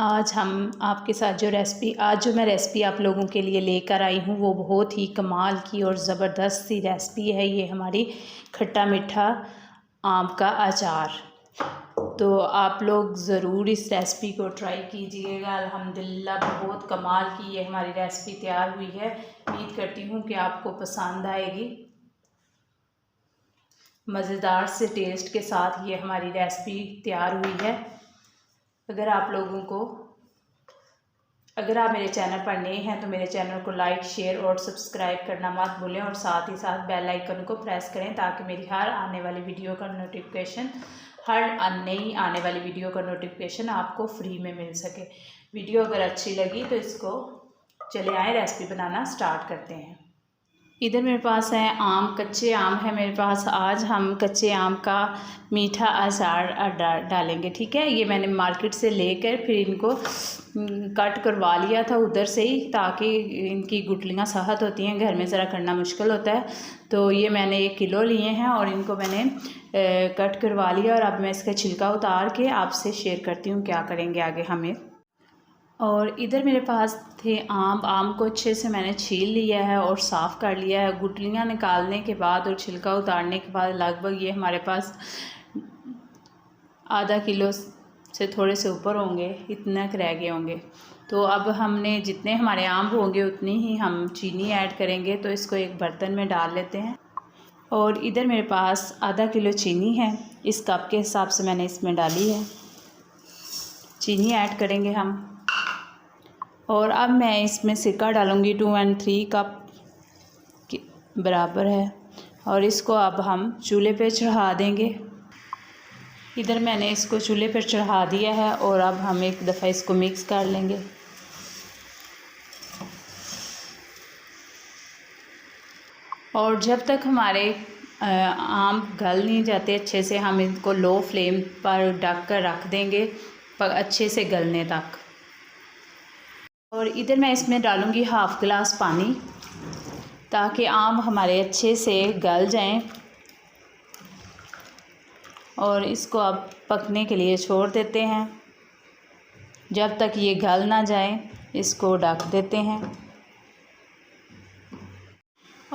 आज जो मैं रेसिपी आप लोगों के लिए लेकर आई हूँ वो बहुत ही कमाल की और ज़बरदस्त सी रेसिपी है। ये हमारी खट्टा मीठा आम का अचार। तो आप लोग ज़रूर इस रेसिपी को ट्राई कीजिएगा। अल्हम्दुलिल्लाह बहुत कमाल की ये हमारी रेसिपी तैयार हुई है। उम्मीद करती हूँ कि आपको पसंद आएगी। मज़ेदार से टेस्ट के साथ ये हमारी रेसिपी तैयार हुई है। अगर आप मेरे चैनल पर नए हैं तो मेरे चैनल को लाइक, शेयर और सब्सक्राइब करना मत भूलें और साथ ही साथ बेल आइकन को प्रेस करें ताकि मेरी नई आने वाली वीडियो का नोटिफिकेशन आपको फ्री में मिल सके। वीडियो अगर अच्छी लगी तो इसको चले आए रेसिपी बनाना स्टार्ट करते हैं। इधर मेरे पास है कच्चे आम है मेरे पास। आज हम कच्चे आम का मीठा अचार डालेंगे, ठीक है। ये मैंने मार्केट से लेकर फिर इनको कट करवा लिया था उधर से ही, ताकि इनकी गुठलियाँ सख्त होती हैं, घर में ज़रा करना मुश्किल होता है। तो ये मैंने 1 किलो लिए हैं और इनको मैंने कट करवा लिया और अब मैं इसका छिलका उतार के आपसे शेयर करती हूँ क्या करेंगे आगे हमें। और इधर मेरे पास थे आम को अच्छे से मैंने छील लिया है और साफ़ कर लिया है। गुठलियाँ निकालने के बाद और छिलका उतारने के बाद लगभग ये हमारे पास आधा किलो से थोड़े से ऊपर होंगे, इतना रह गए होंगे। तो अब हमने जितने हमारे आम होंगे उतनी ही हम चीनी ऐड करेंगे। तो इसको एक बर्तन में डाल लेते हैं। और इधर मेरे पास आधा किलो चीनी है, इस कप के हिसाब से मैंने इसमें डाली है। चीनी ऐड करेंगे हम। और अब मैं इसमें सिरका डालूँगी 2 और 3 कप के बराबर है। और इसको अब हम चूल्हे पे चढ़ा देंगे। इधर मैंने इसको चूल्हे पर चढ़ा दिया है और अब हम एक दफ़ा इसको मिक्स कर लेंगे। और जब तक हमारे आम गल नहीं जाते अच्छे से, हम इनको लो फ्लेम पर ढक कर रख देंगे अच्छे से गलने तक। और इधर मैं इसमें डालूँगी हाफ़ गिलास पानी ताकि आम हमारे अच्छे से गल जाएं। और इसको अब पकने के लिए छोड़ देते हैं। जब तक ये गल ना जाए इसको ढक देते हैं।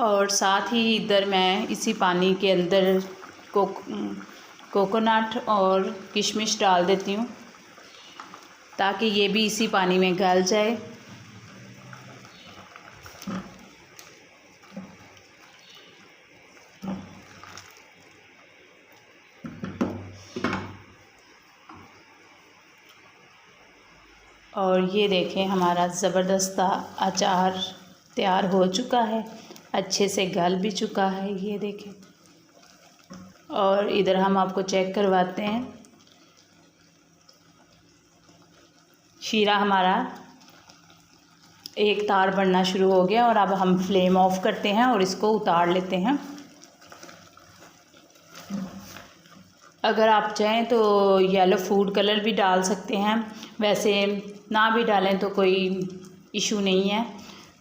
और साथ ही इधर मैं इसी पानी के अंदर कोकोनट और किशमिश डाल देती हूँ ताकि ये भी इसी पानी में गल जाए। और ये देखें हमारा ज़बरदस्त अचार तैयार हो चुका है, अच्छे से गल भी चुका है, ये देखें। और इधर हम आपको चेक करवाते हैं। शीरा हमारा एक तार बनना शुरू हो गया और अब हम फ्लेम ऑफ करते हैं और इसको उतार लेते हैं। अगर आप चाहें तो येलो फूड कलर भी डाल सकते हैं, वैसे ना भी डालें तो कोई इशू नहीं है।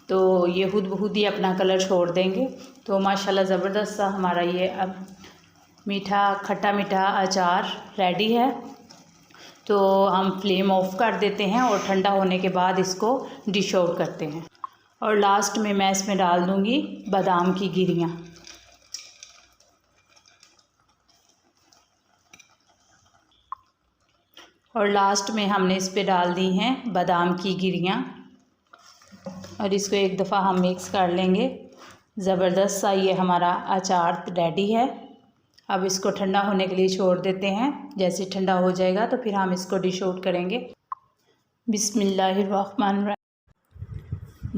तो ये खुद ब खुद ही अपना कलर छोड़ देंगे। तो माशाल्लाह ज़बरदस्त सा हमारा ये अब खट्टा मीठा अचार रेडी है। तो हम फ्लेम ऑफ कर देते हैं और ठंडा होने के बाद इसको डिश आउट करते हैं। और लास्ट में मैं इसमें डाल दूँगी बादाम की गिरियाँ। और लास्ट में हमने इस पे डाल दी हैं बादाम की गिरियाँ। और इसको एक दफ़ा हम मिक्स कर लेंगे। ज़बरदस्त सा ये हमारा अचार रेडी है। अब इसको ठंडा होने के लिए छोड़ देते हैं। जैसे ठंडा हो जाएगा तो फिर हम इसको डिश आउट करेंगे। बिस्मिल्लाहिर्रहमानिर्रहीम।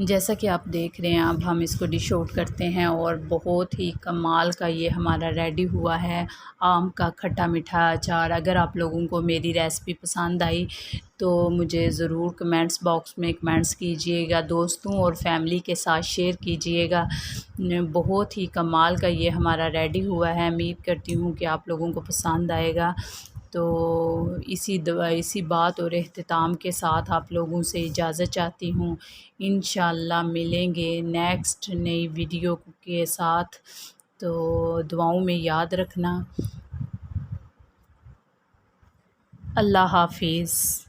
जैसा कि आप देख रहे हैं अब हम इसको डिश आउट करते हैं। और बहुत ही कमाल का ये हमारा रेडी हुआ है आम का खट्टा मीठा अचार। अगर आप लोगों को मेरी रेसिपी पसंद आई तो मुझे ज़रूर कमेंट्स बॉक्स में कमेंट्स कीजिएगा, दोस्तों और फैमिली के साथ शेयर कीजिएगा। बहुत ही कमाल का ये हमारा रेडी हुआ है। उम्मीद करती हूँ कि आप लोगों को पसंद आएगा। तो इसी बात और एहतिमाम के साथ आप लोगों से इजाज़त चाहती हूँ। इंशाअल्लाह मिलेंगे नेक्स्ट नई वीडियो के साथ। तो दुआओं में याद रखना। अल्लाह हाफ़िज़।